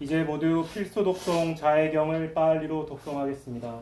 이제 모두 필수 독송 자애경을 빨리로 독송하겠습니다.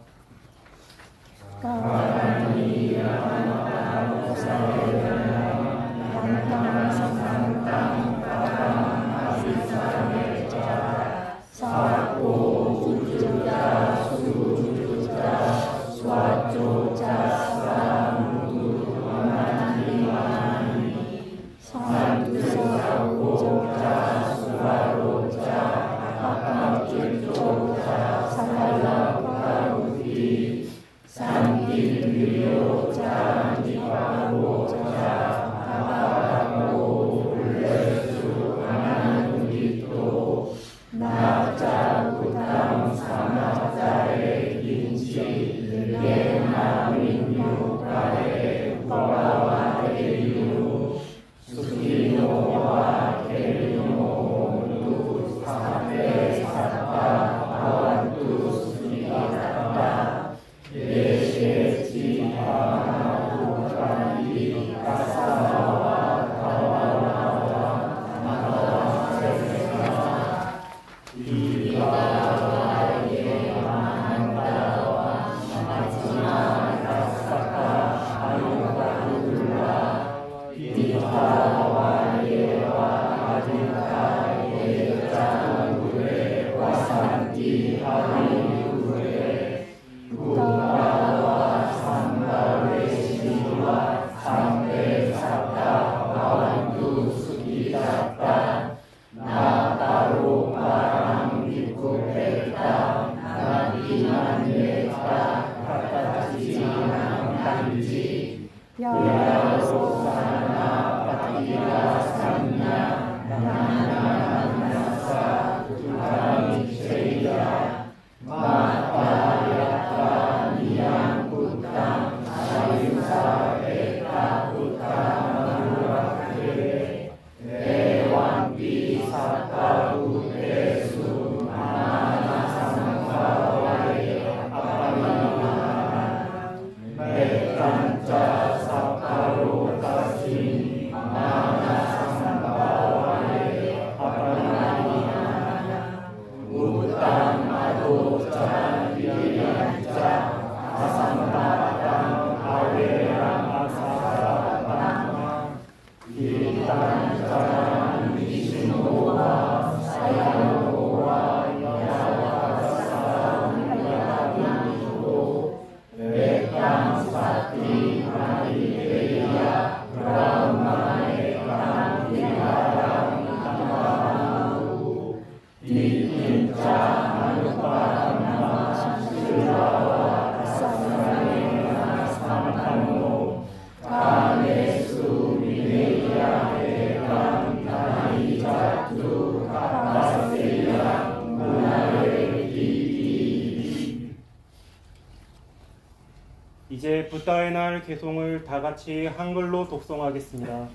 이제 붓다의 날 개송을 다 같이 한글로 독송하겠습니다.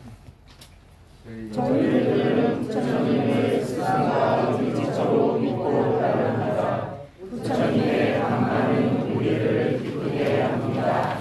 저희들은 부처님의 스승과 일지처로 믿고 따릅니다. 부처님의 강만은 우리를 기쁘게 합니다.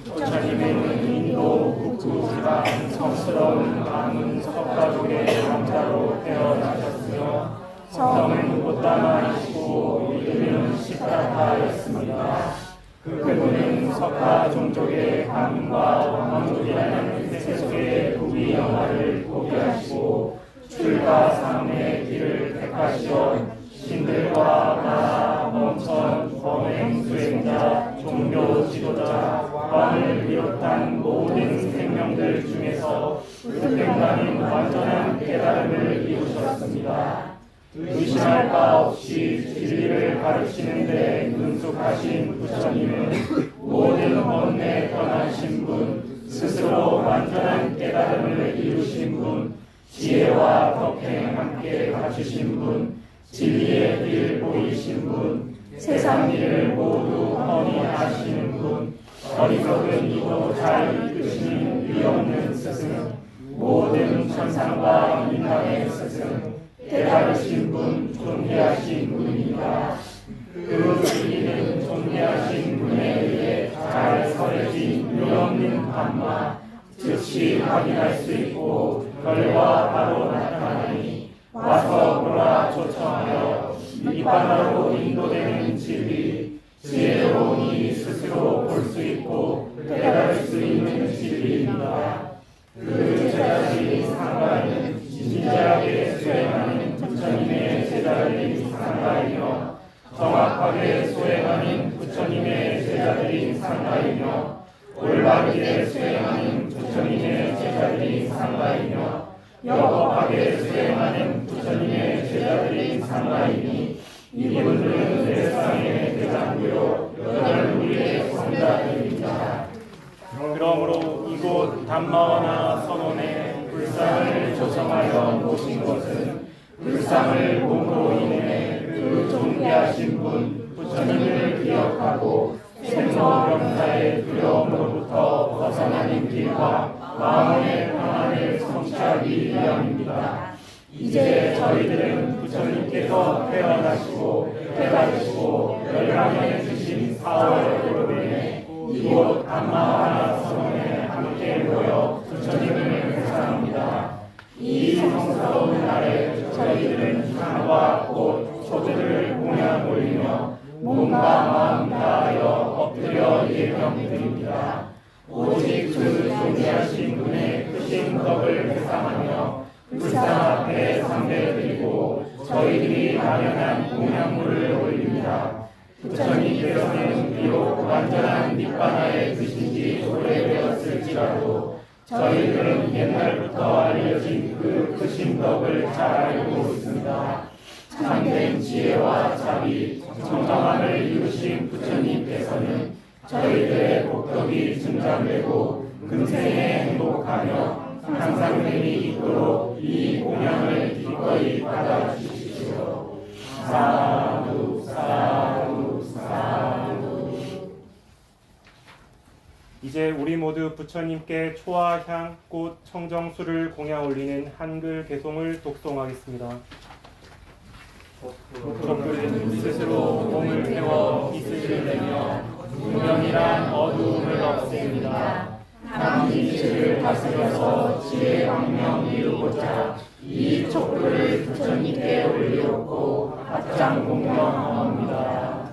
부처님은 인도 북부 지방 성스러운 가문 석가족의 왕자로 태어나셨으며 성은 고따마이시고 이름은 시타타였습니다. 그분은 석가 종족의 가문과 왕족이라는 세속의 부귀영화를 포기하시고 출가 상의 길을 택하시어 신들과 나, 멍천, 범행 수행자, 종교 지도자, 왕을 비롯한 모든 생명들 중에서 흑백만인 완전한 깨달음을 이루셨습니다. 의심할 바 없이 진리를 가르치는데 능숙하신 부처님은 모든 번뇌 떠나신 분, 스스로 완전한 깨달음을 이루신 분, 지혜와 덕행 함께 갖추신 분, 진리의 길 보이신 분, 세상 일을 모두 뻔히 아시는 분, 어리석은 이도 잘 이끄시는 위없는 스승, 모든 천상과 인간의 스승, 깨달으신 분, 존귀하신 분입니다. 그 진리는 존귀하신 분에 의해 잘 설해진 위없는 밤마, 즉시 확인할 수 있고 결과 바로 나타나니 와서 보라 초청하여 밑바닥으로 인도되는 진리, 지혜로운 이 스스로 볼 수 있고 깨달을 수 있는 진리입니다. 그 제자들이 상가는 진지하게 수행하는 부처님의 제자들인 상가이며 정확하게 수행하는 부처님의 제자들인 상가이며 올바르게 수행하는 부처님의 제자들인 상가이며 여법하게 수행하는 부처님의 제자들인 상가이니 이분들은 세상의 대장부요 여덟무리의 성자들입니다. 그러므로 이곳 담마와나 선원에 불상을 조성하여 모신 것은 불상을 몸으로 인해 그 존귀하신 분 부처님을 기억하고 생로병사의 두려움으로부터 벗어나는 길과 마음의 평안을 성취하기 위함입니다. 이제 저희들은 부처님께서 태어나시고 깨달으시고 멸망해 주신 4월 여름에 이곳 담마와나 선원에 함께 모여 부처님을 회상합니다. 이 성스러운 날에 저희들은 향과 꽃, 소주를 공양 올리며 몸과 마음 다하여 엎드려 예경드립니다. 오직 그 존귀하신 분의 크신 덕을 회상하며 불상 앞에 상대드리고 저희들이 마련한 공양물을 올립니다. 부처님께서는 비록 완전한 니바나에 드신 지 오래되었을지라도 저희들은 옛날부터 알려진 그 크신 덕을 잘 알고 있습니다. 참된 지혜와 자비, 정정함을 이루신 부처님께서는 저희들의 복덕이 증장되고 금생에 행복하며 향상됨이 있도록 이 공양을 기꺼이 받아주십시오. 사두 사두 사두. 이제 우리 모두 부처님께 초와 향, 꽃, 청정수를 공양 올리는 한글 개송을 독송하겠습니다. 적들은 스스로 몸을 태워 빛을 내며 무명이란 어두움을 없앱니다. 한 이치를 다스려서 지혜 광명 이루고자 이 촛불을 부처님께 올리었고 합장 공명하옵니다.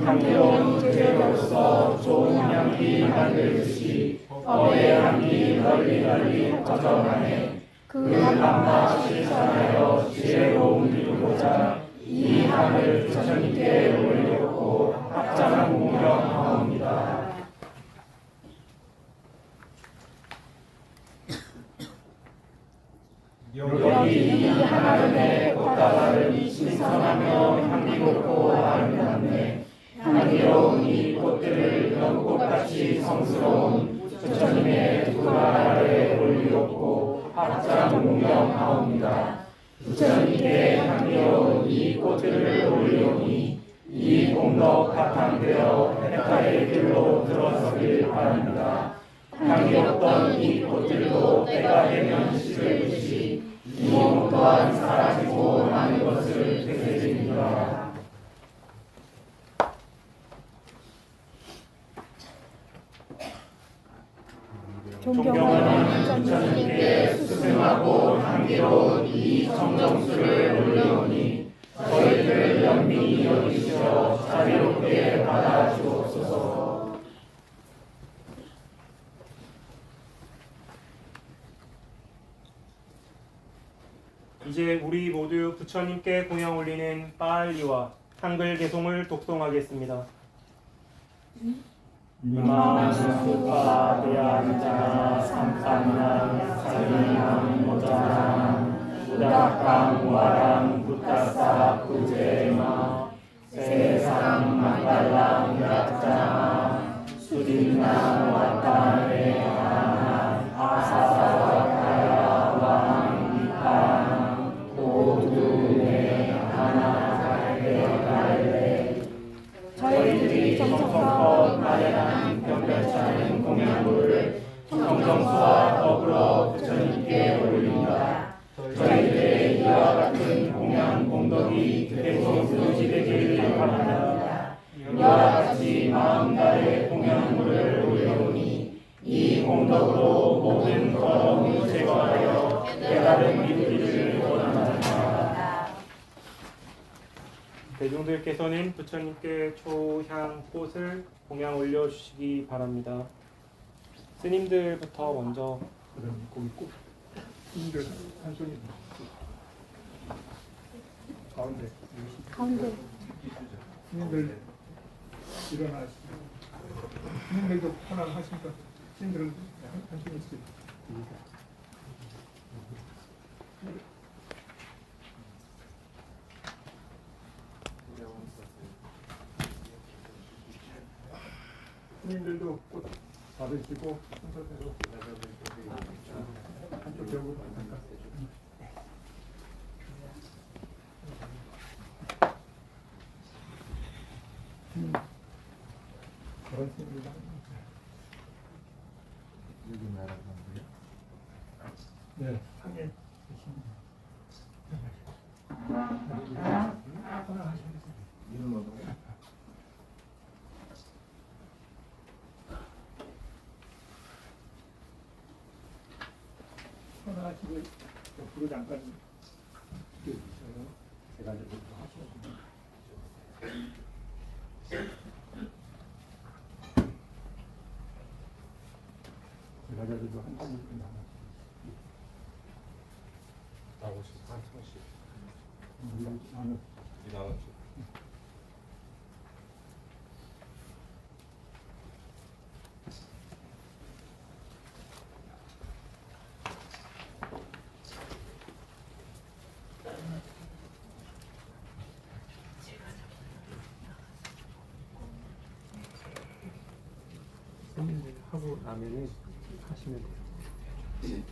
향기로운 제로서 좋은 향기 만들듯이 법의 향기 널리 널리 퍼져가네. 그 감마 실천하여 지혜로움 이루고자 이 향을 부처님께 올렸고 합장 공명하옵니다. 여기 이 하나름의 꽃다발은 신선하며 향기롭고 아름답네. 향기로운 이 꽃들을 연꽃같이 성스러운 부처님의 두 발 아래 올리었고 합장 공명하옵니다. 부처님께 향기로운 이 꽃들을 올리오니 이 공덕 바탕되어 해탈의 길로 들어서길 바랍니다. 향기롭던 이 꽃들도 때가 되면 시들듯이 이 몸 또한 사라지고 마는 것을 되새깁니다. 존경하는 부처님께 수승하고 향기로운 이 정정수를 올리오니 저희들을 연민히 여기시어 자비롭게 받아주옵소서. 이제 우리 모두 부처님께 공양 올리는 빠알리와 한글 개송을 독송하겠습니다. 이마누스파대야자나 삼산나 사리남 모자남 부닥강 와랑 부타사 부제마 세상 만달랑 야자마 수딘나 와타네 아사와타야 왕이판 모두네 하나갈래 저희들이 정성껏 마련한 변변찮은 공양물을 정성수와 더불어 부처님께 올립니다. 저희들의 이와 같은 공양 공덕이 계속 유지되기를 바랍니다. 이와 같이 마음 다해 공양물을 올려오니 이 공덕으로 모든 더러움을 제거하여 깨달음 이루기를 원합니다. 대중들께서는 부처님께 초향 꽃을 공양 올려주시기 바랍니다. 스님들부터 먼저 거기 꼭 스님들 한 손이 가운데 스님들 일어나시고 스님들도 편안하시니까 스님들은 한 손씩 스님들도 꽃 받으시고 순서대로 한쪽 벽으로 갈까? 그런 스님들도 여기 나라가고요. 네, 상해 계십니다. 이름 뭐예요? 하시고 옆으로 잠깐 뛰어주세요. 제가 이제 하시면 됩니다. 제가 저도 한 번씩 나오시 한 손씩. 나는 이 나오시. 하고 나면은 하시면 돼요.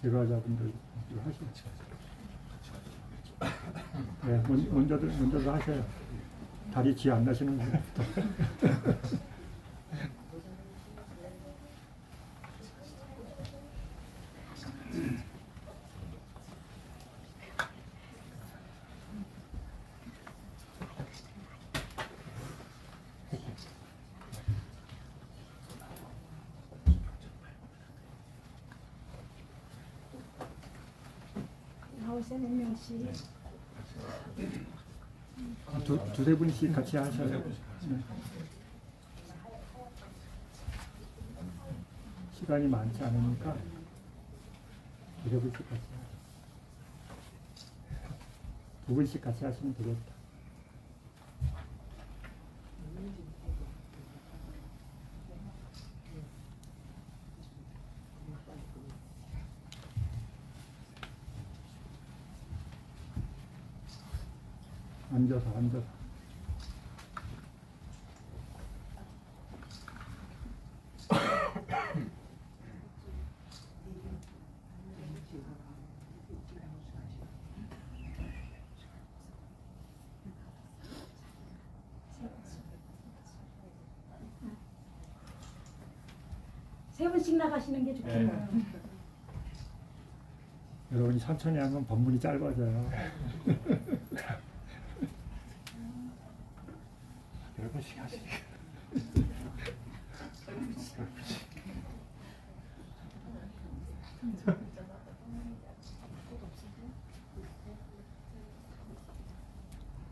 제과자분들 하시죠. 네, 먼저도 하셔요. 다리 쥐 안 나시는 분부터. 나오세요, 몇 명씩. 두세 분씩 같이 하셔요. 네. 시간이 많지 않으니까 두세 분씩 같이 하세요. 두 분씩 같이 하시면 되겠다. 앉아서. 세 분씩 나가시는 게 좋겠네요. 여러분이 천천히 하면 법문이 짧아져요. 여러분씩 하시게.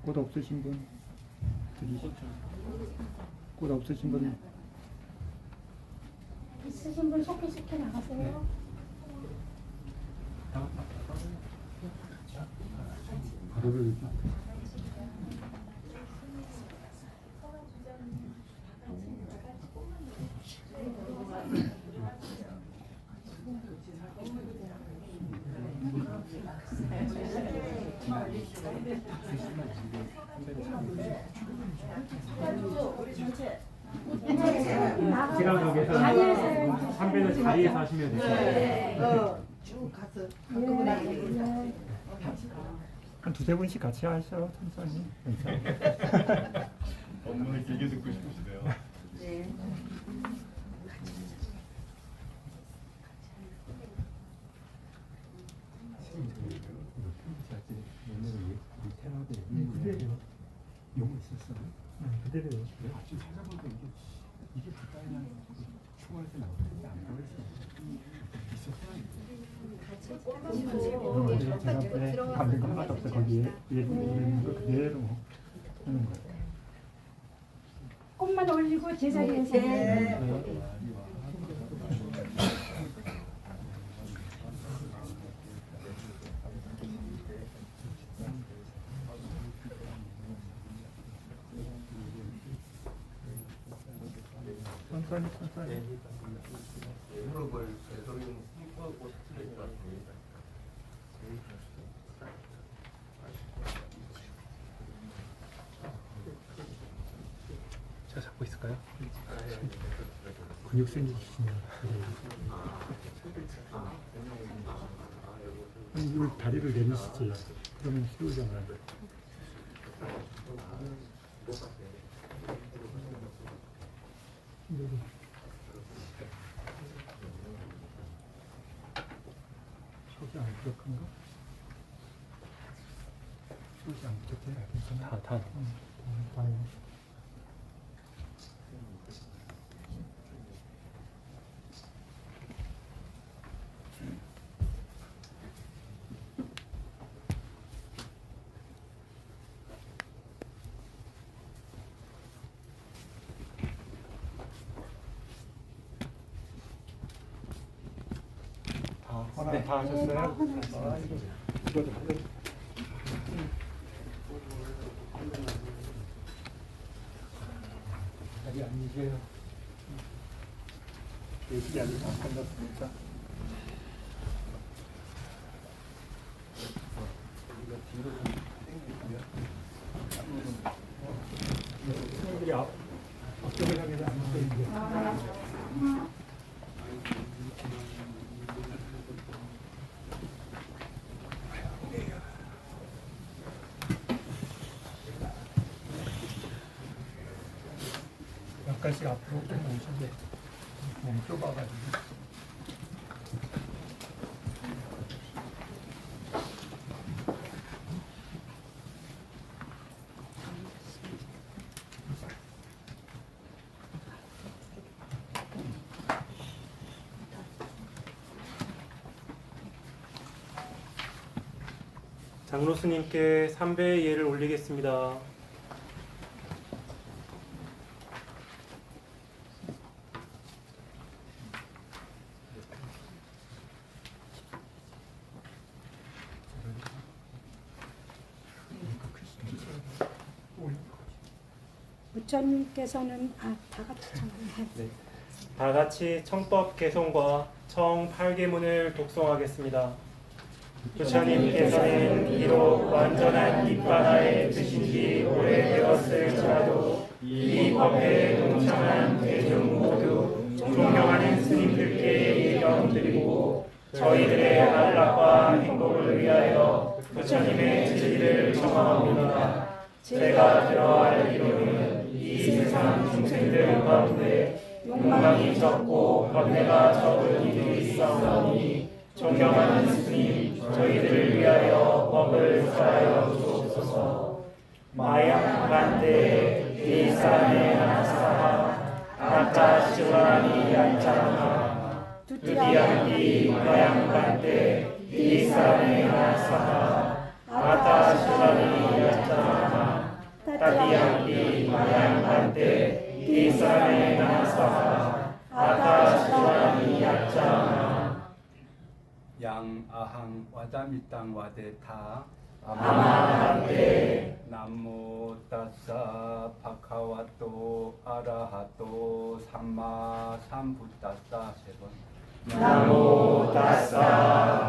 꽃 없으신 분 드리시죠. 꽃 없으신 분 있으신 분 속히 나가세요. 바로를 지라석에서 선배는 자리에서 하시면 돼요. 쭉 가서 한 두세 분씩 같이 하셔. 천천히. 괜찮아. 업무는 길게 듣고 싶으시대요. 네. 용어 있었어. 그대로 같이 찾아보니까 이게 가까이나 추가해서 나오는데 안 보였어. 제가 앞에 담는 거 하나도 없어. 거기에 있는 거 그대로 하는 거예요. 꽃만 올리고 제자리에서. 천천히. 무릎을 되도록 꿇고 스트레칭 같습니다. 제가 잡고 있을까요? 근육 생기시네요. 아니, 이걸 다리를 내리시지. 그러면 쉬우잖아요. 속이 안 부족한가? 속이 안 부족해? 괜찮아? 다. 다행이네. 하나 다 하셨어요? 이거도 하세요. 다리 앉으세요. 예식이 아직 안 끝났으니까. 친구들이 앞쪽을 향해서 앉으세요. 약간씩 앞으로 좀 오시게 너무 좁아가지고. 장로스님께 삼배의 예를 올리겠습니다. 부처님께서는 다 같이 청해. 네. 다 같이 청법 개송과 청 8계문을 독송하겠습니다. 부처님께서는 비록 완전한 니bbāna에 드신 지 오래되었을지라도 이 법에 동참한 대중 모두 존경하는 스님들께 예경드리고 저희들의 안락과 행복을 위하여 부처님의 진리를 청하옵니다. 제가 들어 알기로는 이 세상 중생들 가운데 욕망이 적고 번뇌가 적은 이들이 있사오니 존경하는 스님 저희들을 위하여 법을 설하여 주옵소서. 마양 반대 디사네 나사하 아타 시와니 얀차마 두디양비 마양 반대 디사네 나사하 아타 시와니 얀차마 따디양비 마양 반대 디사네 나사하 아타 시와니 얀차마 yang ahang wadamittang wadeta 아마한테 나모 따사 바카와토 아라하토 삼마 삼부따사 세번 나모 따사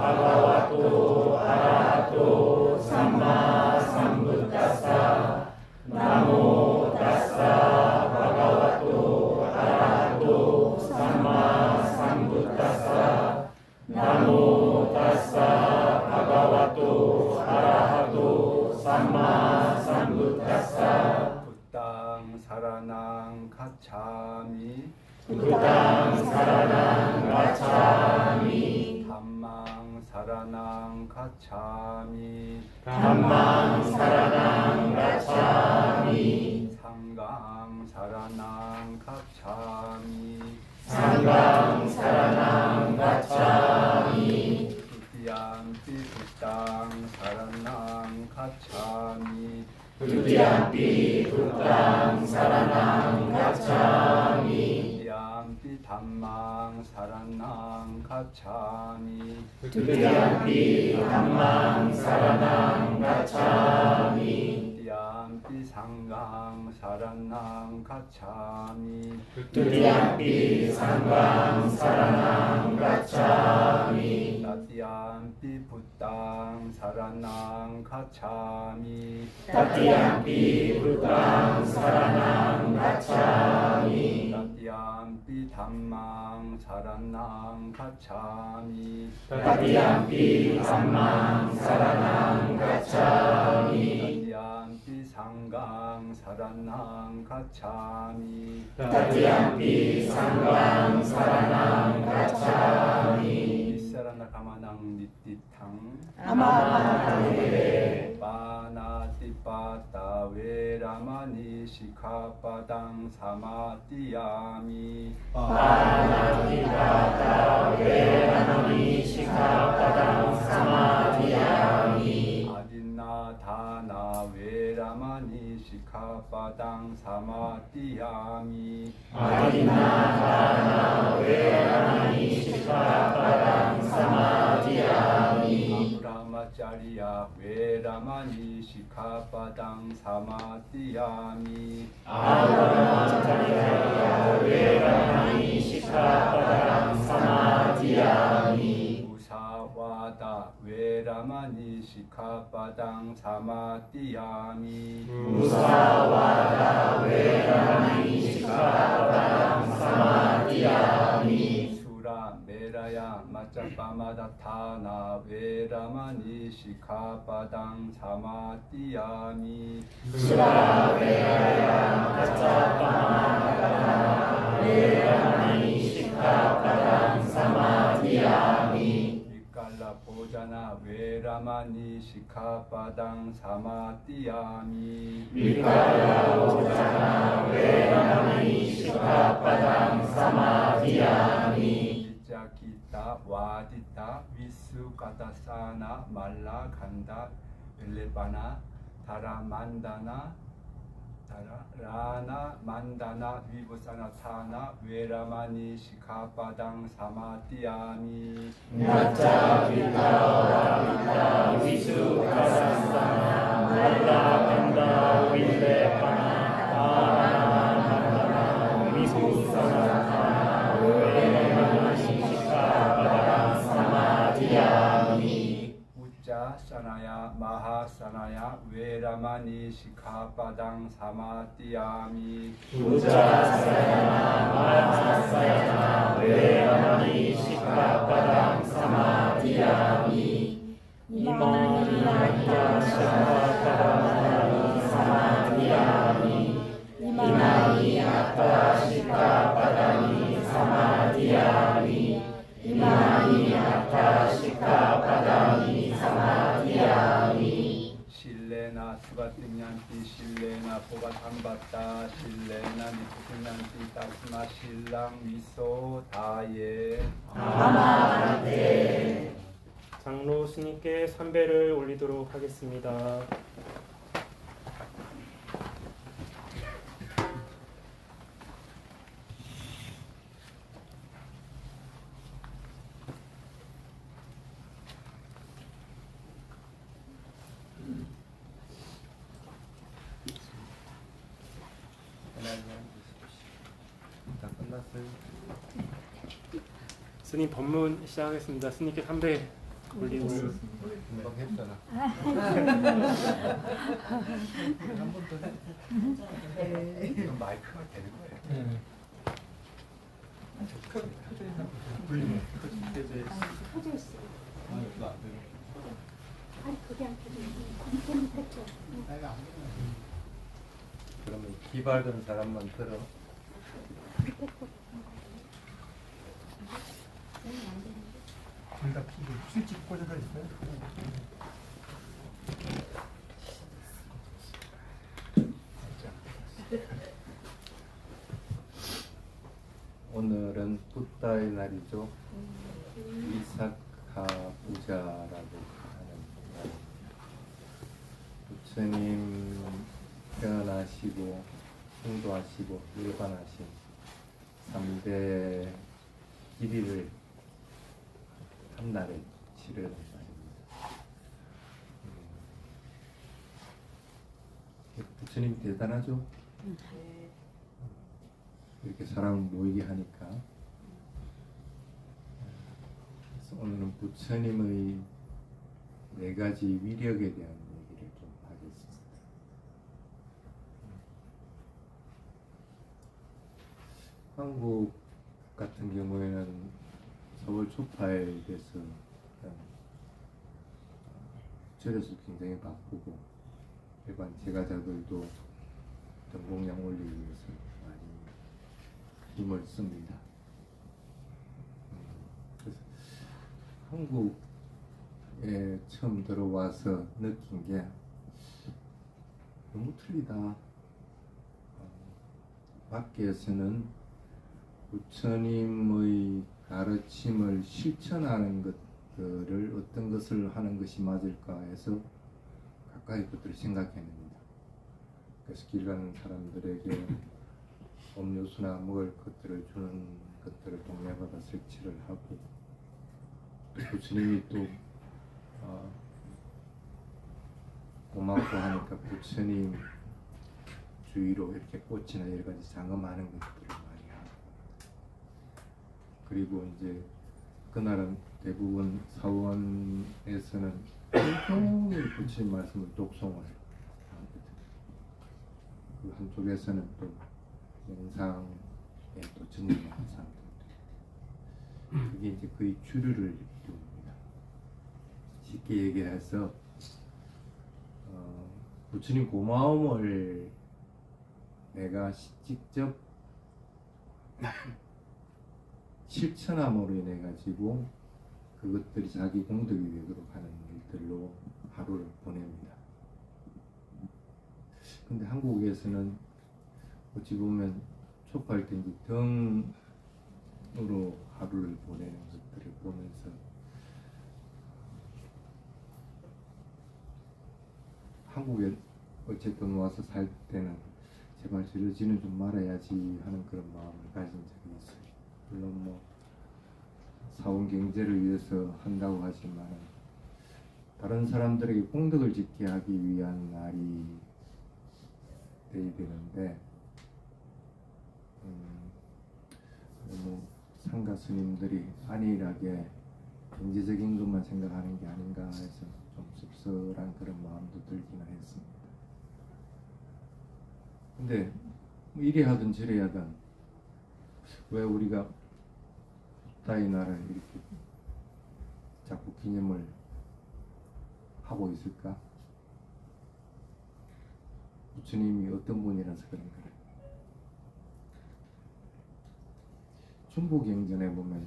바가와토 아라하토 삼마 삼부따사 나모 따사 바가와토 아라하토 삼마 삼부따사 나모 따사 바가와토 아라하토 삼마 삼부따사 부땅 사라낭 가차미 부당 사라낭 가차미 담망 사라낭 가차미 담망 사라낭 가차미 상강 사라낭 가차미 상강 사라낭 가차미 두디양피 부땅 사라낭 가차미 두디양피 부당 사라낭 가차미 두디양피 담망 사라낭 가차미 두디양피 담망 사라낭 가차미 두디양피 상강 사라낭 가차미 두디양피 상강 사라낭 가차미 나디양피 부땅 사라낭 가차미 따디양피 부당 사라낭 가차미 나디양피 담망 사라낭 가차미 따디양피 담망 사라낭 가차미 나디양피 상강 사라낭 가차미 따디양피 상강 사라낭 가차미 이사라나 가마낭 니띠탕 아마한테 바나티빠따 웨라마니 시카빠당 사마띠야미 바나티바다 웨라마니 시카바당 사마디야미 아딘나다나 웨라마니 시카빠당 사마띠야미 아디나다나 웨라마니 시카바당 사마디야미 아브라마짜리야 웨라마니 시카빠당 사마띠야미 아브라마짜리야 웨라마니 시카바당 사마디야미 무사와다 웨라마니 시카빠당 사마띠야미 무사와다 웨라마니 시카바당 사마디야미 수라 메라야 마짜빠마다타나 웨라마니 시카빠당 사마띠야미 수라 웨라야 마짜빠마다타나 외라마니 시카바당 사마디야미 위카야 오자나 외라마니 시카바당 사마디야미 Jacita wadita visukatasana malakanda lepana taramandana tarana mandana vibhusanatana veramani shikapadang samadhiyami 나타 위카와 위수카사사나 말라간다 윌레파나 아나만다나 위수사나타나 외라마시카바다 사마디야미 우짜사나야 마하사나야 veramani shikapadang samadhiyami 부자사야나 마하사야나 외라마니 시카바당 사마디야미 이마니나이야 시카바당 사마디야미 이마니아타 시카바당이 사마디야미 이마니아타 시카바당이 사마디야미 실레나 수바띵ян티 실레나 보바탐바타 실레나 니푸틴ян티 따스마 실랑 위소 다예 아마한테 장로 스님께 삼배를 올리도록 하겠습니다. 다 끝났어요. 스님 법문 시작하겠습니다. 스님께 삼배 올리고 금방 했잖아. 한번더 해. 이건 마이크가 되는 거예요. 켜져 있어. 이거 안 돼요. 아니 그게 안 켜져 있어. 밑에 거. 그러면 기발된 사람만 들어. 밑에 거. 둘 다 피고 스위치 꽂아져 있어요. 오늘은 붓다의 날이죠. 위사카 부자라고 하는 날. 부처님 태어나시고 승도하시고 일반하신 3대 길이를 한 날에 치르는 날입니다. 부처님 대단하죠? 이렇게 사람을 모이게 하니까. 그래서 오늘은 부처님의 4가지 위력에 대한 얘기를 좀 하겠습니다. 한국 같은 경우에는 서울 초파에대해서 절에서 굉장히 바쁘고 일반 제가자들도 전공량 올리기 위해서 많이 힘을 씁니다. 그래서 한국에 처음 들어와서 느낀 게 너무 틀리다. 밖에서는 부처님의 가르침을 실천하는 것들을 어떤 것을 하는 것이 맞을까 해서 가까이 것들을 생각해냅니다. 그래서 길 가는 사람들에게 음료수나 먹을 것들을 주는 것들을 동네마다 설치를 하고, 또 부처님이 또 고맙고 하니까 부처님 주위로 이렇게 꽃이나 여러 가지 장엄하는 것들을 많이 하고, 그리고 이제 그날은 대부분 사원에서는 온종일 부처님 말씀을 독송을 하거든요. 그 한쪽에서는 또 영상에 또 전념하는 사람들, 그게 이제 거의 주류를 이룹니다. 쉽게 얘기를 해서 부처님 고마움을 내가 직접 실천함으로 인해 가지고 그것들이 자기 공덕이 되도록 하는 일들로 하루를 보냅니다. 근데 한국에서는 어찌 보면 촛발 땡기 등으로 하루를 보내는 것들을 보면서 한국에 어쨌든 와서 살 때는 제발 저러지는 좀 말아야지 하는 그런 마음을 가진 적이 있어요. 물론 뭐 사원 경제를 위해서 한다고 하지만 다른 사람들에게 공덕을 짓게 하기 위한 날이 돼야 되는데 너무 상가 스님들이 안일하게 경제적인 것만 생각하는 게 아닌가 해서 좀 씁쓸한 그런 마음도 들기는 했습니다. 근데 뭐 이래 하든 저래 하든 왜 우리가 부다의 날을 이렇게 자꾸 기념을 하고 있을까? 부처님이 어떤 분이라서 그런 거예요. 중부경전에 보면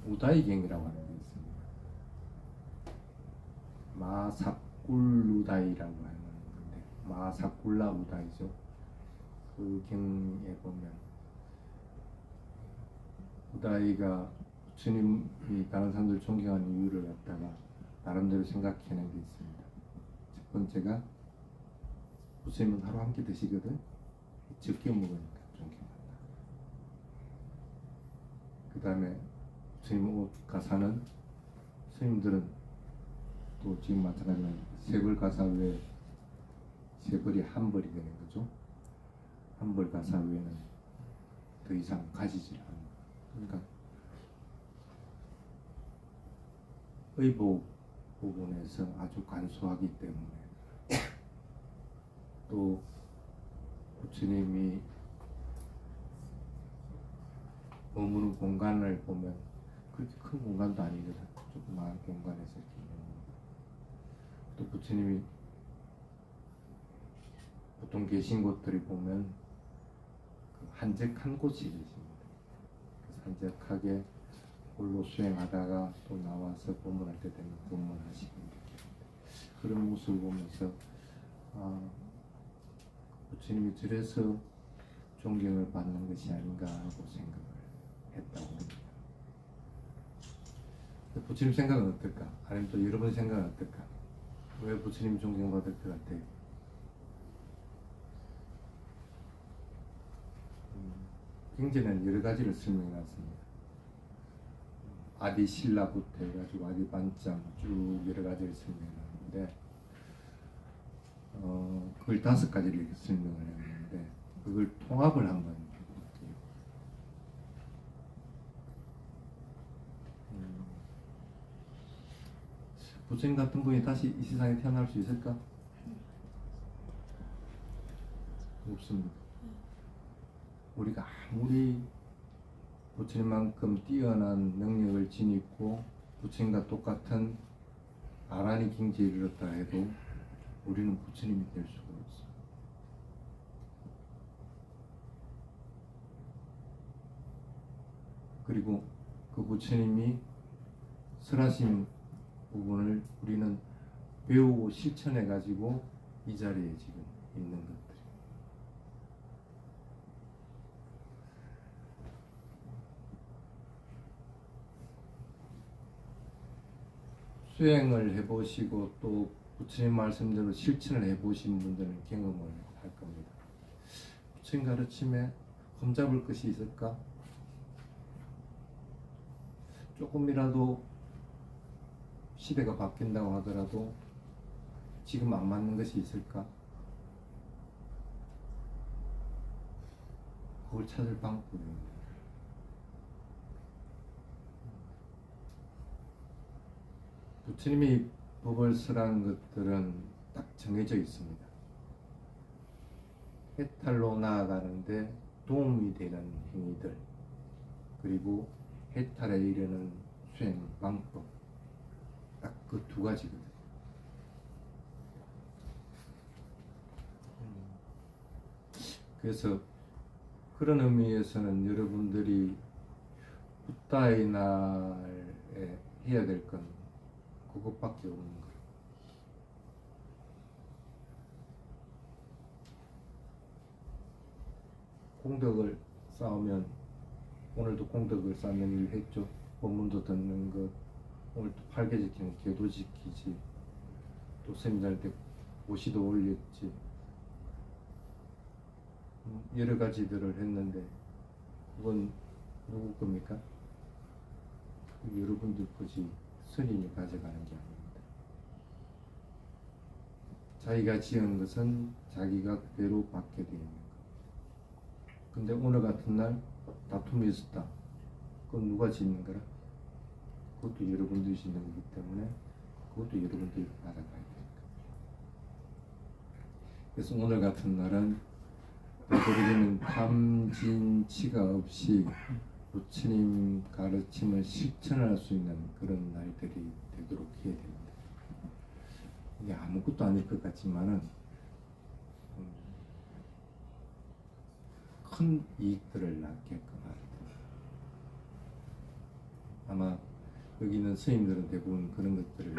우다이경이라고 하는 게 있습니다. 마사꿀루다이라고 하는 건데 마사꿀라 우다이죠. 그 경에 보면 우다이가 부처님이 다른 사람들 존경하는 이유를 갖다가 나름대로 생각해낸 게 있습니다. 첫 번째가 부처님은 하루 한 끼 드시거든. 적게 먹으니까 존경한다. 그 다음에 스님 옷 가사는 스님들은 또 지금 마찬가지로 세벌 가사 외에 세벌이 한 벌이 되는 거죠. 한 벌 가사 외에는 더 이상 가지질 않는 거예요. 그러니까 의복 부분에서 아주 간소하기 때문에 또 부처님이 머무는 공간을 보면 그렇게 큰 공간도 아니거든. 조그마한 공간에서 이렇게 또 부처님이 보통 계신 곳들이 보면 그 한적한 곳이 계십니다. 한적하게 홀로 수행하다가 또 나와서 법문할 때 되면 법문하시고 그런 모습을 보면서 부처님이 저래서 존경을 받는 것이 아닌가 하고 생각을 했다고 합니다. 부처님 생각은 어떨까? 아니면 또 여러분 생각은 어떨까? 왜 부처님 존경받을 것 같아요? 경전에는 여러 가지를 설명해놨습니다. 아디신라부터 해가지고 아디반짱 쭉 여러 가지를 설명해놨는데 그걸 5가지를 이렇게 설명을 했는데 그걸 통합을 한번 해볼게요. 부처님 같은 분이 다시 이 세상에 태어날 수 있을까? 없습니다. 우리가 아무리 부처님만큼 뛰어난 능력을 지니고 부처님과 똑같은 아라니 경지에 이르렀다 해도 우리는 부처님이 될 수가 없어요. 그리고 그 부처님이 설하신 부분을 우리는 배우고 실천해 가지고 이 자리에 지금 있는 것들입니다. 수행을 해보시고 또 부처님 말씀대로 실천을 해보신 분들은 경험을 할 겁니다. 부처님 가르침에 흠잡을 것이 있을까? 조금이라도 시대가 바뀐다고 하더라도 지금 안 맞는 것이 있을까? 그걸 찾을 방법입니다. 부처님이 법을 설한 것들은 딱 정해져 있습니다. 해탈로 나아가는데 도움이 되는 행위들, 그리고 해탈에 이르는 수행 방법, 딱 그 2가지거든요. 그래서 그런 의미에서는 여러분들이 부다의 날에 해야 될 건 그것밖에 없는 거예요. 공덕을 쌓으면 오늘도 공덕을 쌓는 일 했죠. 법문도 듣는 것, 오늘 또 팔개 지키는 계도 지키지, 또 스님들한테 오시도 올렸지, 여러 가지들을 했는데 그건 누구 겁니까? 여러분들 것이 스님이 가져가는 게 아닙니다. 자기가 지은 것은 자기가 그대로 받게 되는 것. 근데 오늘 같은 날 다툼이 있었다. 그건 누가 짓는 거라? 그것도 여러분들이 짓는 거기 때문에 그것도 여러분들이 받아가야 됩니다. 그래서 오늘 같은 날은 우리는 탐진치가 없이 부처님 가르침을 실천할 수 있는 그런 날들이 되도록 해야 됩니다. 이게 아무것도 아닐 것 같지만은 큰 이익들을 낳게끔 하는 겁니다. 아마 여기 있는 스님들은 대부분 그런 것들을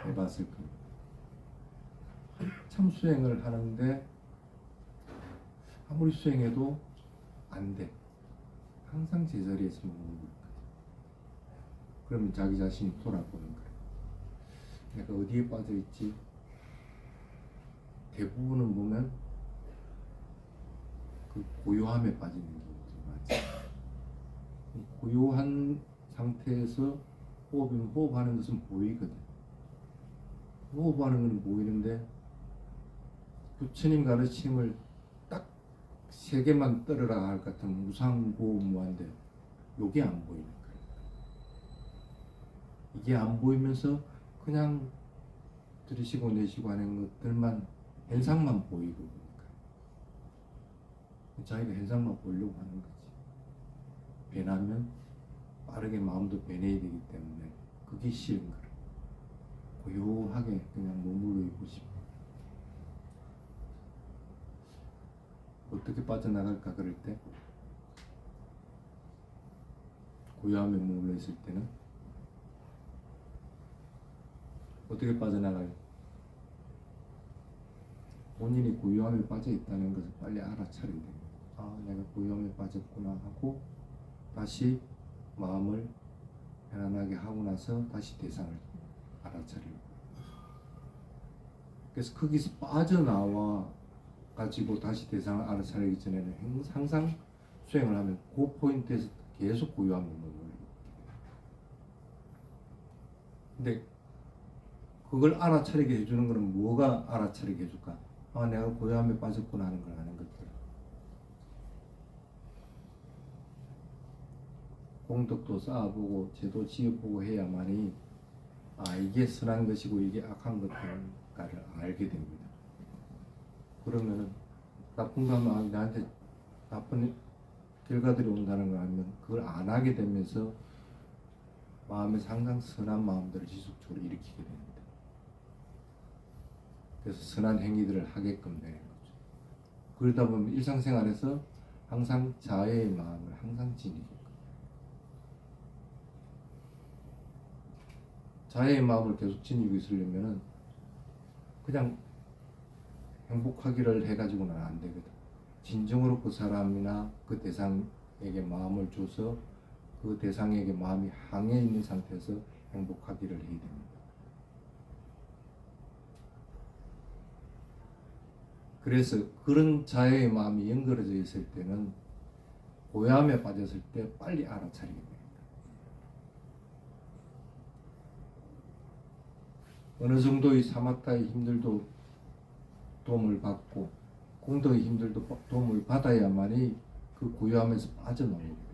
해봤을 겁니다. 한참 수행을 하는데 아무리 수행해도 안 돼. 항상 제자리에서 머무는 거예요. 그러면 자기 자신이 돌아보는 거예요. 내가 어디에 빠져있지? 대부분은 보면 그 고요함에 빠지는 경우들이 많죠. 고요한 상태에서 호흡하는 것은 보이거든. 호흡하는 건 보이는데 부처님 가르침을 딱 세 개만 떨어라 할 것 같은 무상고무한데 요게 안 보이는 거예요. 이게 안 보이면서 그냥 들이쉬고 내쉬고 하는 것들만 현상만 보이고 그러니까 자기가 현상만 보려고 하는 거지. 변하면 빠르게 마음도 변해야 되기 때문에 그게 싫은 거예요. 고요하게 그냥 머물러 있고 싶어. 어떻게 빠져나갈까 그럴 때 고요함에 머물러 있을 때는 어떻게 빠져나가요? 본인이 고요함에 빠져 있다는 것을 빨리 알아차려야 됩니다. 아, 내가 고요함에 빠졌구나 하고 다시 마음을 편안하게 하고 나서 다시 대상을 알아차리고. 그래서 거기서 빠져나와 가지고 다시 대상을 알아차리기 전에는 항상 수행을 하면 그 포인트에서 계속 고요함을 머물러요. 근데 그걸 알아차리게 해주는 거는 뭐가 알아차리게 해줄까? 아, 내가 고요함에 빠졌구나 하는 걸 아는 것들. 공덕도 쌓아보고 제도 지어보고 해야만이 아, 이게 선한 것이고 이게 악한 것인가를 알게 됩니다. 그러면은 나쁜 거 하면 아, 나한테 나쁜 결과들이 온다는 걸 알면 그걸 안 하게 되면서 마음에서 항상 선한 마음들을 지속적으로 일으키게 됩니다. 그래서 선한 행위들을 하게끔 되는 거죠. 그러다 보면 일상생활에서 항상 자애의 마음을 항상 지니게끔. 자애의 마음을 계속 지니고 있으려면은 그냥 행복하기를 해가지고는 안 되거든. 진정으로 그 사람이나 그 대상에게 마음을 줘서 그 대상에게 마음이 항해 있는 상태에서 행복하기를 해야 됩니다. 그래서 그런 자애의 마음이 연결해져 있을 때는 고요함에 빠졌을 때 빨리 알아차리게 됩니다. 어느 정도의 사마타의 힘들도 도움을 받고 공덕의 힘들도 도움을 받아야만이 그 고요함에서 빠져나오게 됩니다.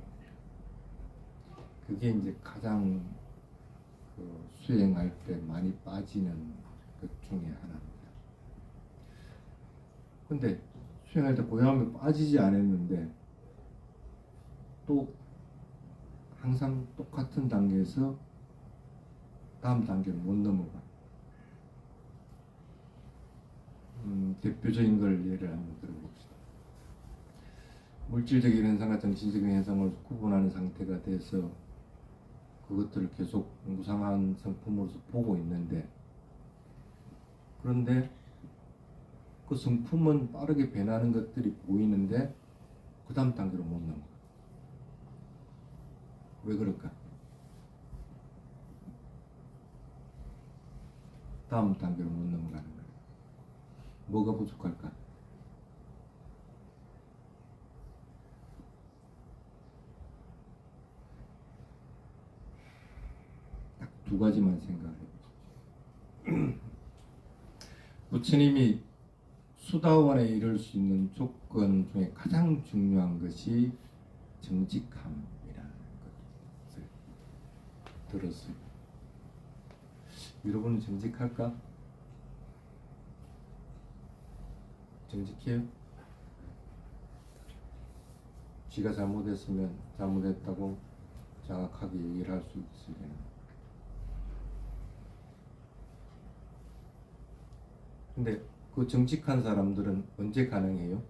그게 이제 가장 그 수행할 때 많이 빠지는 것 중에 하나입니다. 근데 수행할 때 고요함에 빠지지 않았는데 또 항상 똑같은 단계에서 다음 단계를 못 넘어가. 대표적인 걸 예를 한번 들어봅시다. 물질적인 현상과 정신적인 현상을 구분하는 상태가 돼서 그것들을 계속 무상한 성품으로서 보고 있는데, 그런데 그 성품은 빠르게 변하는 것들이 보이는데 그 다음 단계로 못 넘어가. 왜 그럴까? 다음 단계로 못 넘어가는 거야. 뭐가 부족할까? 딱 두 가지만 생각해 보십시오. 부처님이 수다원에 이를 수 있는 조건 중에 가장 중요한 것이 정직함이라는 것을 들었어요. 여러분은 정직할까? 정직해요? 지가 잘못했으면 잘못했다고 정확하게 얘기를 할 수 있어야 되는 거예요. 근데 그 정직한 사람들은 언제 가능해요?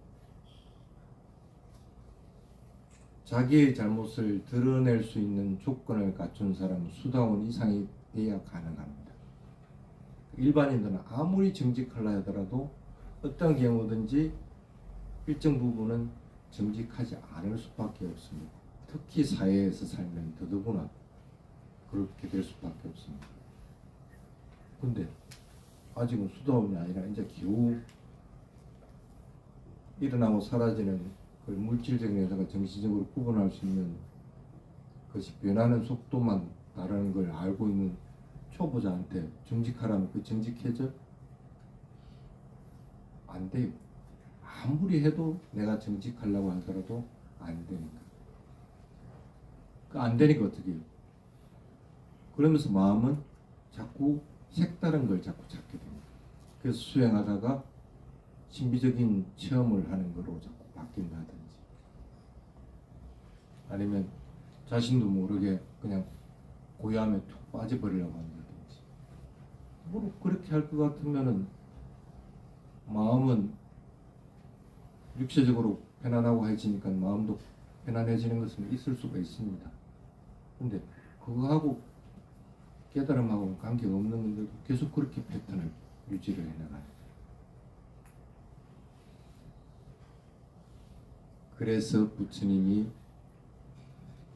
자기의 잘못을 드러낼 수 있는 조건을 갖춘 사람은 수다원 이상이 돼야 가능합니다. 일반인들은 아무리 정직하려 하더라도 어떤 경우든지 일정 부분은 정직하지 않을 수밖에 없습니다. 특히 사회에서 살면 더더구나 그렇게 될 수밖에 없습니다. 근데 아직은 수다원이 아니라 이제 겨우 일어나고 사라지는 그 물질적인 현상과 정신적으로 구분할 수 있는 것이 변하는 속도만 다른 걸 알고 있는 초보자한테 정직하라면 그 정직해져? 안 돼요. 아무리 해도 내가 정직하려고 하더라도 안 되니까. 그 안 되니까 어떻게 해요? 그러면서 마음은 자꾸 색다른 걸 자꾸 찾게 됩니다. 그래서 수행하다가 신비적인 체험을 하는 거로 자꾸 바뀐다든지, 아니면 자신도 모르게 그냥 고요함에 툭 빠져버리려고 한다든지. 뭐 그렇게 할 것 같으면은 마음은 육체적으로 편안하고 해지니까 마음도 편안해지는 것은 있을 수가 있습니다. 근데 그거하고 깨달음하고는 관계가 없는 건데도 계속 그렇게 패턴을 유지를 해나가요. 그래서 부처님이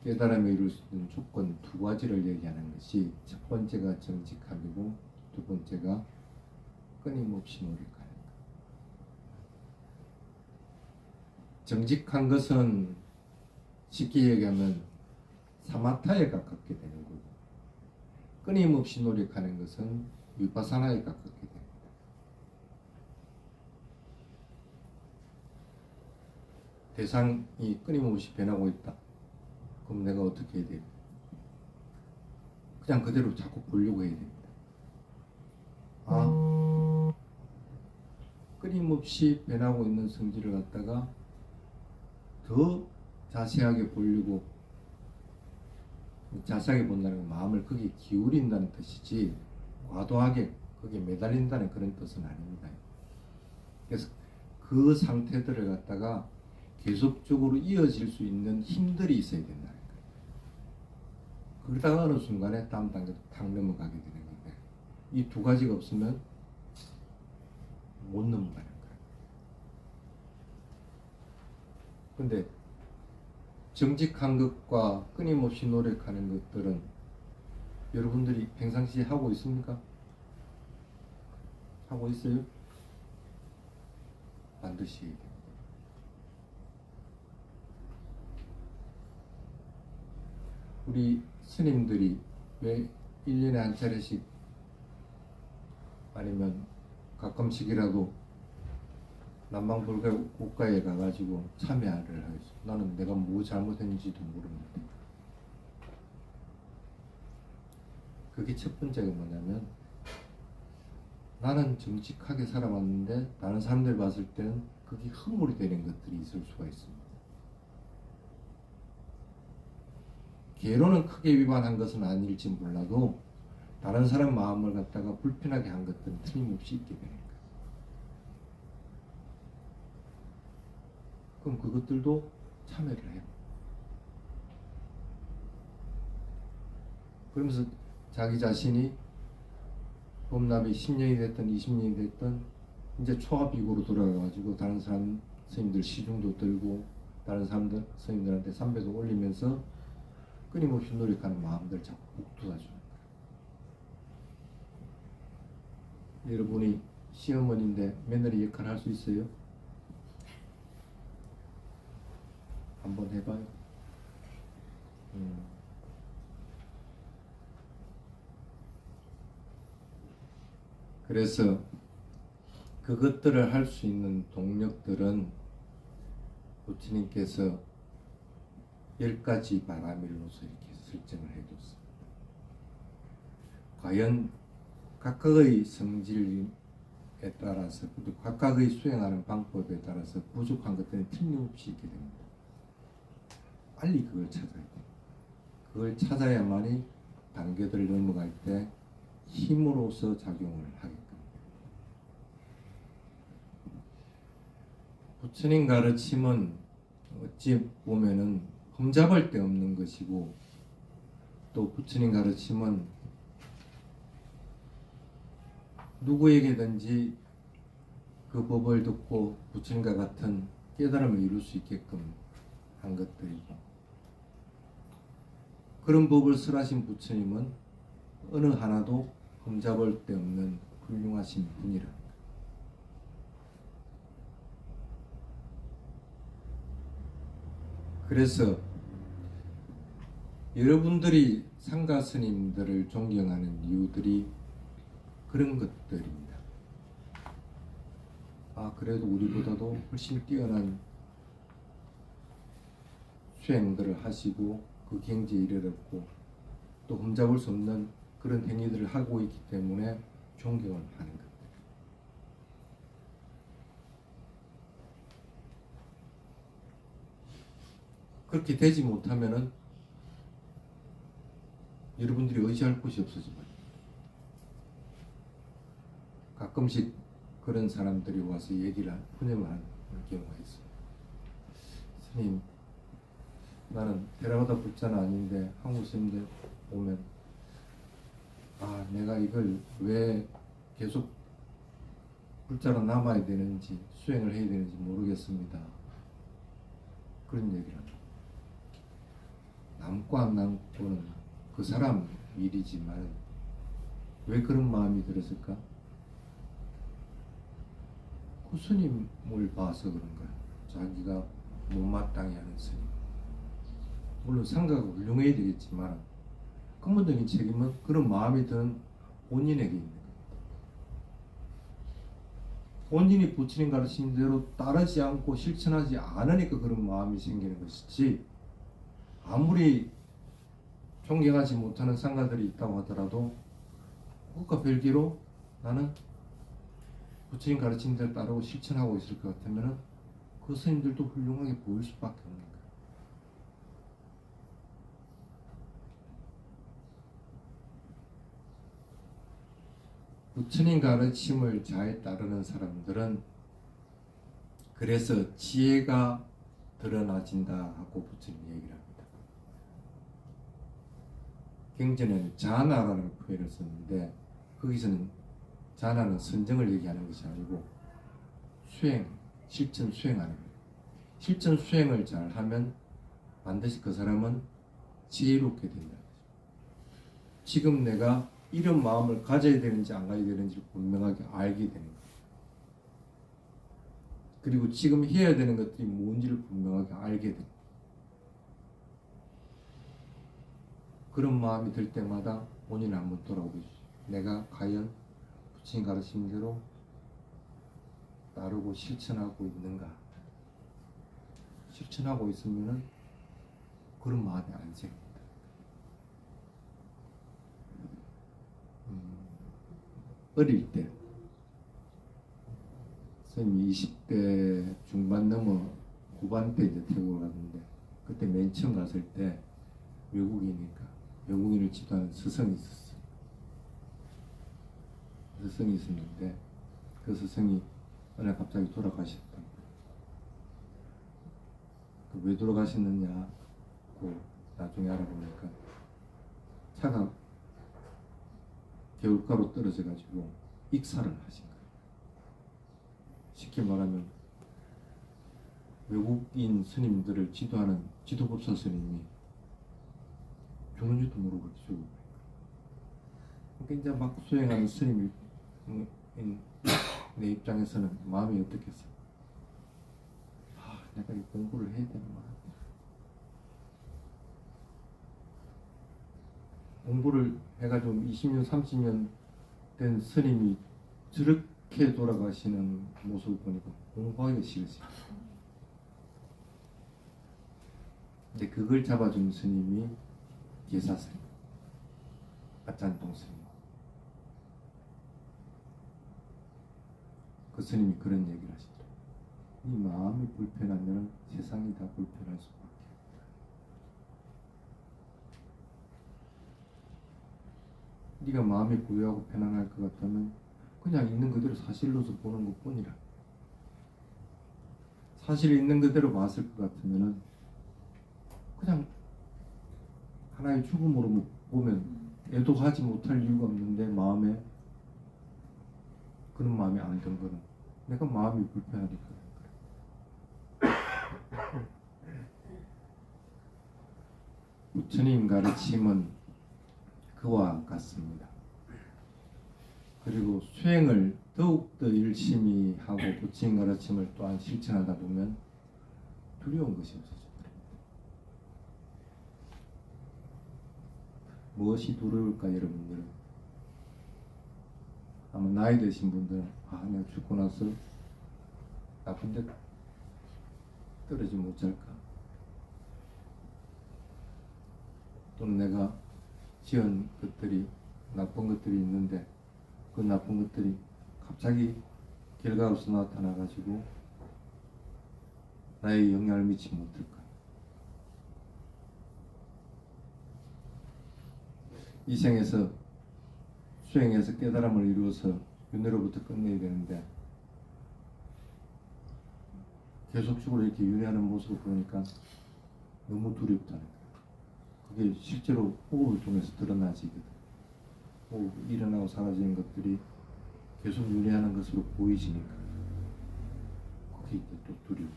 깨달음에 이룰 수 있는 조건 두 가지를 얘기하는 것이, 첫 번째가 정직함이고 두 번째가 끊임없이 노력하는 것. 정직한 것은 쉽게 얘기하면 사마타에 가깝게 되는 거고, 끊임없이 노력하는 것은 위파사나에 가깝게 됩니다. 대상이 끊임없이 변하고 있다. 그럼 내가 어떻게 해야 돼요? 그냥 그대로 자꾸 보려고 해야 됩니다. 끊임없이 변하고 있는 성질을 갖다가 더 자세하게 보려고, 자세하게 본다는 건 마음을 거기에 기울인다는 뜻이지 과도하게 거기에 매달린다는 그런 뜻은 아닙니다. 그래서 그 상태들을 갖다가 계속적으로 이어질 수 있는 힘들이 있어야 된다는 거예요. 그러다가 어느 순간에 다음 단계로 탁 넘어가게 되는 건데, 이 두 가지가 없으면 못 넘어가는 거예요. 근데 정직한 것과 끊임없이 노력하는 것들은 여러분들이 평상시에 하고 있습니까? 하고 있어요? 반드시 해야 됩니다. 우리 스님들이 왜 1년에 한 차례씩 아니면 가끔씩이라도 남방불가 국가에 가가지고 참여를 하겠어. 나는 내가 뭐 잘못했는지도 모릅니다. 그게 첫 번째가 뭐냐면, 나는 정직하게 살아왔는데 다른 사람들 봤을 때는 그게 허물이 되는 것들이 있을 수가 있습니다. 개로는 크게 위반한 것은 아닐지 몰라도 다른 사람 마음을 갖다가 불편하게 한 것들은 틀림없이 있게 되는 거예요. 그럼 그것들도 참여를 해요. 그러면서 자기 자신이 법납이 10년이 됐든 20년이 됐든 이제 초합이고로 돌아가가지고 다른 사람 스님들 시중도 들고 다른 사람들 스님들한테 삼배도 올리면서 끊임없이 노력하는 마음들 자꾸 북돋아주는 거예요. 여러분이 시어머니인데 며느리 역할 할 수 있어요? 한번 해봐요. 그래서 그것들을 할 수 있는 동력들은 부처님께서 10가지 바라밀로서 이렇게 설정을 해뒀습니다. 과연 각각의 성질에 따라서 또 각각의 수행하는 방법에 따라서 부족한 것들은 틀림없이 있게 됩니다. 빨리 그걸 찾아야 돼요. 그걸 찾아야만이 단계들을 넘어갈 때 힘으로서 작용을 하게끔. 부처님 가르침은 어찌 보면은 흠잡을 데 없는 것이고, 또 부처님 가르침은 누구에게든지 그 법을 듣고 부처님과 같은 깨달음을 이룰 수 있게끔 한 것들이고, 그런 법을 설하신 부처님은 어느 하나도 흠잡을 데 없는 훌륭하신 분이라. 그래서 여러분들이 상가 스님들을 존경하는 이유들이 그런 것들입니다. 아, 그래도 우리보다도 훨씬 뛰어난 수행들을 하시고 그 경지에 이르렀고 또 흠잡을 수 없는 그런 행위들을 하고 있기 때문에 존경을 하는 것. 그렇게 되지 못하면은 여러분들이 의지할 곳이 없어집니다. 가끔씩 그런 사람들이 와서 얘기를 푸념을 하는 경우가 있어요. 스님, 나는 테라바다 불자는 아닌데 한국 스님들 오면 아, 내가 이걸 왜 계속 불자로 남아야 되는지 수행을 해야 되는지 모르겠습니다. 그런 얘기를 합니다. 남고 안 남고는 그 사람 일이지만 왜 그런 마음이 들었을까? 그 스님을 봐서 그런 거야. 자기가 못마땅해 하는 스님. 물론 상가가 훌륭해야 되겠지만 근본적인 책임은 그런 마음이 드는 본인에게 있는 거예요. 본인이 부처님 가르친 대로 따르지 않고 실천하지 않으니까 그런 마음이 생기는 것이지, 아무리 존경하지 못하는 상가들이 있다고 하더라도 그것과 별개로 나는 부처님 가르친 대로 따르고 실천하고 있을 것 같으면 그 스님들도 훌륭하게 보일 수밖에 없는 거예요. 부처님 가르침을 잘 따르는 사람들은 그래서 지혜가 드러나진다 하고 부처님 얘기를 합니다. 경전에는 자나라는 표현을 썼는데 거기서는 자나는 선정을 얘기하는 것이 아니고 수행, 실천 수행하는 거예요. 실천 수행을 잘하면 반드시 그 사람은 지혜롭게 된다. 지금 내가 이런 마음을 가져야 되는지 안 가져야 되는지를 분명하게 알게 되는 거예요. 그리고 지금 해야 되는 것들이 뭔지를 분명하게 알게 됩니다. 그런 마음이 들 때마다 본인을 한번 돌아보십시오. 내가 과연 부처님 가르침대로 따르고 실천하고 있는가? 실천하고 있으면은 그런 마음이 안 생깁니다. 어릴 때 선생님이 20대 중반 넘어 후반 때 이제 태국을 갔는데, 그때 맨 처음 갔을 때 외국이니까 외국인을 지도하는 스승이 있었어요. 스승이 있었는데 그 스승이 어느 날 갑자기 돌아가셨다고. 왜 돌아가셨느냐고 나중에 알아보니까 차가 개울가로 떨어져 가지고 익사를 하신 거예요. 쉽게 말하면 외국인 스님들을 지도하는 지도법사 스님이 죽는지도 모르고 죽고, 그러니까 이제 막 수행하는 스님이 내 입장에서는 마음이 어떻겠어? 아, 내가 이 공부를 해야 되는 거 같아. 공부를 해가지고 20년, 30년 된 스님이 저렇게 돌아가시는 모습을 보니까 공부하기가 싫으시. 근데 그걸 잡아준 스님이 계사 스님, 아짠동 스님. 그 스님이 그런 얘기를 하시더라고요. 이 마음이 불편하면 세상이 다 불편할 수밖에 없다. 네가 마음이 고요하고 편안할 것 같다면 그냥 있는 그대로 사실로서 보는 것뿐이라. 사실 있는 그대로 봤을 것 같으면은 그냥 하나의 죽음으로 보면 애도하지 못할 이유가 없는데 마음에 그런 마음이 안 든 거는 내가 마음이 불편하니까 그래. 부처님 가르침은 그와 같습니다. 그리고 수행을 더욱더 열심히 하고 부처님 가르침을 또한 실천하다 보면 두려운 것이 없어져요. 무엇이 두려울까 여러분들은? 아마 나이 드신 분들은 아, 내가 죽고 나서 나쁜 데 떨어지지 못할까? 또는 내가 지은 것들이 나쁜 것들이 있는데 그 나쁜 것들이 갑자기 결과로서 나타나가지고 나의 영향을 미치지 못할까? 이 생에서 수행해서 깨달음을 이루어서 윤회로부터 끝내야 되는데 계속적으로 이렇게 윤회하는 모습을 보니까 너무 두렵다는 거예요. 그게 실제로 호흡을 통해서 드러나지거든. 호흡 일어나고 사라지는 것들이 계속 윤회하는 것으로 보이지니까 그게 이제 또 두려워.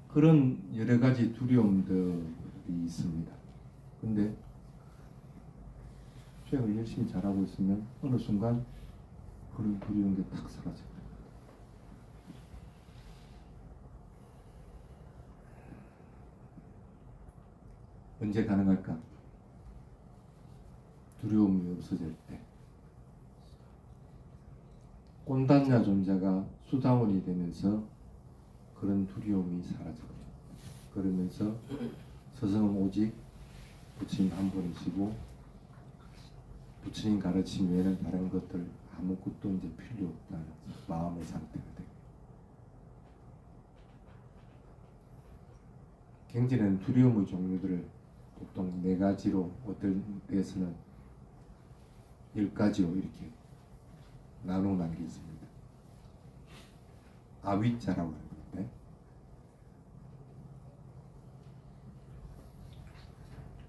그런 여러 가지 두려움들이 있습니다. 근데 수행을 열심히 잘하고 있으면 어느 순간 그런 두려운 게 탁 사라져요. 언제 가능할까? 두려움이 없어질 때. 꼰단냐 존자가 수다원이 되면서 그런 두려움이 사라져요. 그러면서 스승은 오직 부처님 한 분이시고 부처님 가르침 외에는 다른 것들 아무것도 이제 필요 없다는 마음의 상태가 돼요. 경전에는 두려움의 종류들을 보통 4가지로, 어떤 데에서는 10가지로 이렇게 나누는 게 있습니다. 아위자라고 하는 건데,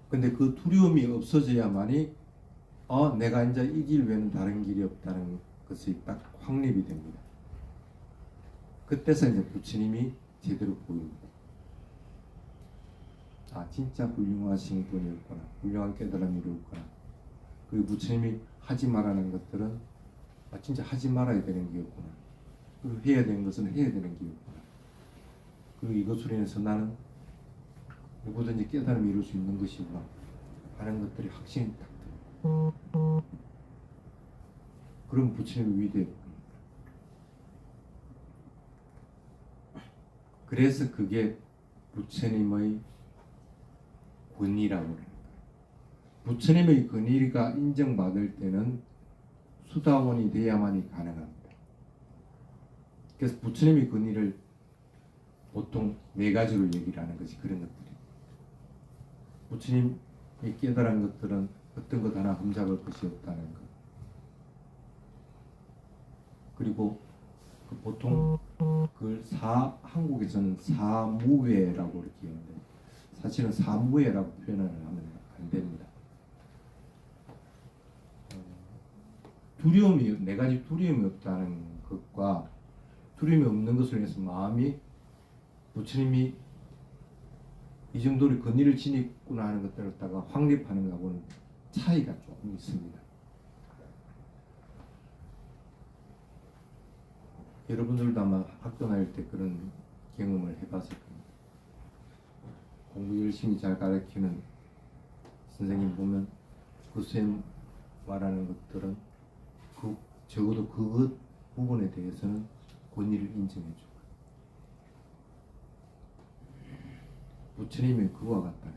근데 그 두려움이 없어져야만이 내가 이제 이 길 외에는 다른 길이 없다는 것이 딱 확립이 됩니다. 그때서 이제 부처님이 제대로 보입니다. 아, 진짜 훌륭하신 분이었구나. 훌륭한 깨달음이 이루었구나. 그 부처님이 하지 말라는 것들은 진짜 하지 말아야 되는 게였구나. 그리고 해야 되는 것은 해야 되는 게였구나. 그리고 이것으로 인해서 나는 누구든지 깨달음을 이룰 수 있는 것이구나 하는 것들이 확신이 딱 들어요. 그럼 부처님의 위대해. 그래서 그게 부처님의 권위라고 합니다. 부처님의 권위가 인정받을 때는 수다원이 돼야만이 가능합니다. 그래서 부처님의 권위를 보통 4가지로 얘기를 하는 것이 그런 것들이에요. 부처님이 깨달은 것들은 어떤 것 하나 흠잡을 것이 없다는 것. 그리고 보통 그걸 한국에서는 사무외라고 이렇게 하는데, 사실은 사무예라고 표현을 하면 안 됩니다. 두려움이 네 가지 두려움이 없다는 것과 두려움이 없는 것을 위해서 마음이 부처님이 이 정도로 권위를 지니구나 하는 것들을 갖다가 확립하는 것하고는 차이가 조금 있습니다. 여러분들도 아마 학교 다닐 때 그런 경험을 해봤을 겁니다. 공부 열심히 잘 가르치는 선생님 보면 그 선생님 말하는 것들은 적어도 그 부분에 대해서는 권위를 인정해 주고 부처님이 그와 같다.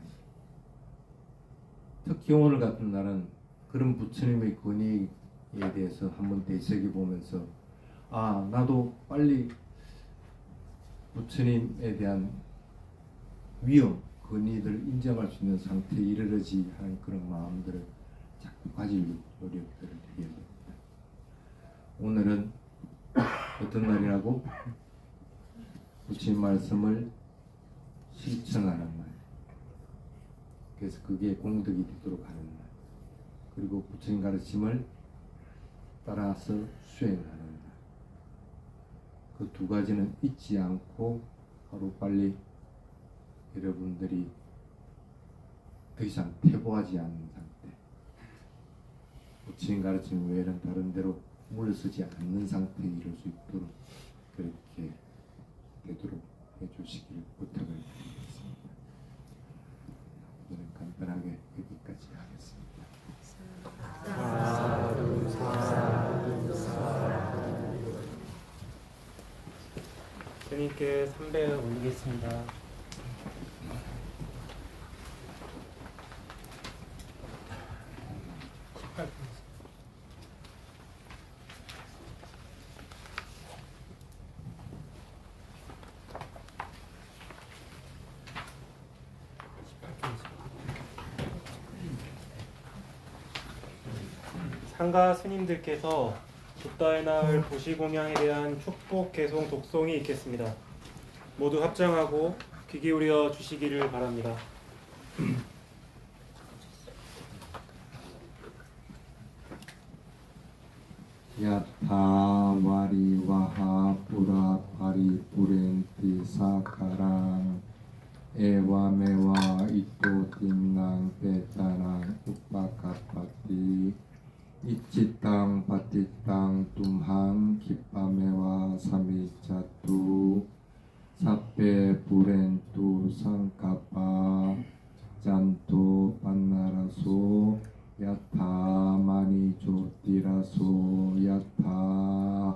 특히 오늘 같은 날은 그런 부처님의 권위에 대해서 한번 되새겨 보면서 아 나도 빨리 부처님에 대한 위엄, 권위를 인정할 수 있는 상태에 이르러지 하는 그런 마음들을 자꾸 가질 노력들을 해야 됩니다. 오늘은 어떤 날이라고? 부처님 말씀을 실천하는 날. 그래서 그게 공덕이 되도록 하는 날. 그리고 부처님 가르침을 따라서 수행하는 날. 그 두 가지는 잊지 않고 하루빨리 여러분들이 더 이상 퇴보하지 않는 상태, 부처님 가르침 외에는 다른 데로 물러서지 않는 상태에 이룰 수 있도록 그렇게 되도록 해주시기를 부탁을 드리겠습니다. 오늘은 간단하게 여기까지 하겠습니다. 사두 사두 사두. 스님께 삼배 올리겠습니다. 상가 스님들께서 붓다의 나을 보시공양에 대한 축복 개송 독송이 있겠습니다. 모두 합장하고 귀 기울여 주시기를 바랍니다. 야타 와리와하 뿌라 파리 뿌렌티 사카랑 에와메와 이토 틴낭 베타낭 우빠카파티 이치땅 파티땅 tumhang kipamewa samicatu sape purentu sangkapa janto pannaraso yatha mani jotiraso yatha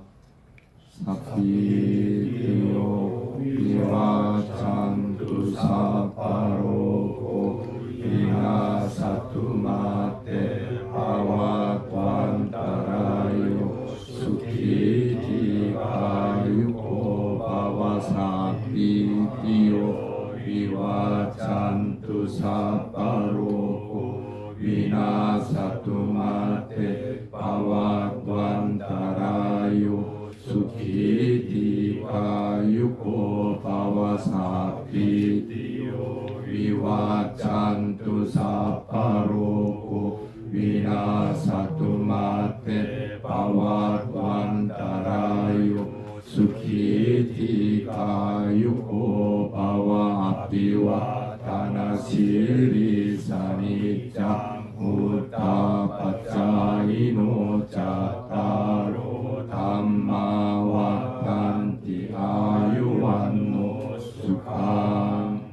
sapiyo viva chantu saparoko ina satumate Awatwantarayo Sukhi Jivayuko Bhavasapitiyo Vivacantu Saparoko Vinasatumate Awatwantarayo Sukhi Jivayuko Bhavasapitiyo Vivacantu Saparoko Vinasatumate Pavatwantarayo Sukhiti-kayuko Bhava Apivatanasiri Sanicca Uttapaccaino Cattaro Dhamma Vaddhanti Ayuvanno Sukhang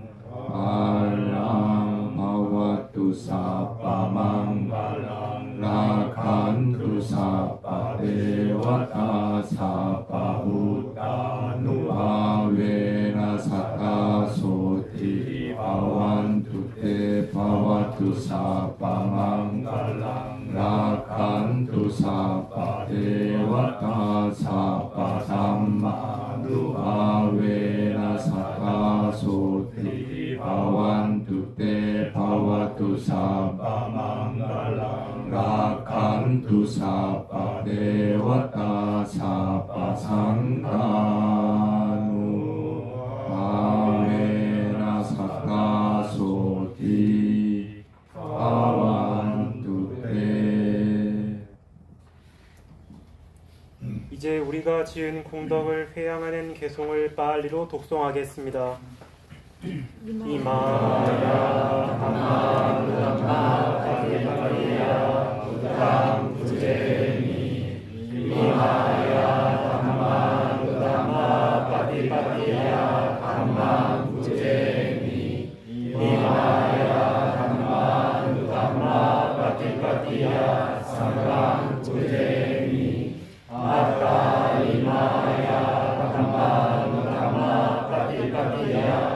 Alang Bhavatu Sappamanggalang Rakhantu Sappa Devata Sappa Uttanu Avena Satta Soti Bhavantu Te Bhavatu Sappamanggalang Rakhantu Sappa Devata Sappa Sammanu Avena Satta Soti Bhavantu Te Bhavatu Sappamanggalang Rakhantu Sappa Devata Sappa Sanghanu Avena Satta Soti 이제 우리가 지은 공덕을 회양하는 개송을 빨리로 독송하겠습니다. 이마야 담마 부담마 바리바리야 부담 부제미 이마야 담마 부담마 바리바리야 담마 부제미 이마야 담마 부담마 바리바리야 삼강 부제미 아까 이마야 담마 부담마 바리바리야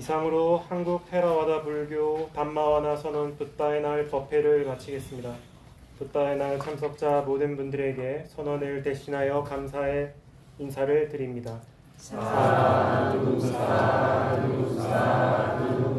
이상으로 한국 테라와다 불교 담마와나 선언 붓다의 날 법회를 마치겠습니다. 붓다의 날 참석자 모든 분들에게 선언을 대신하여 감사의 인사를 드립니다. 사두 사두 사두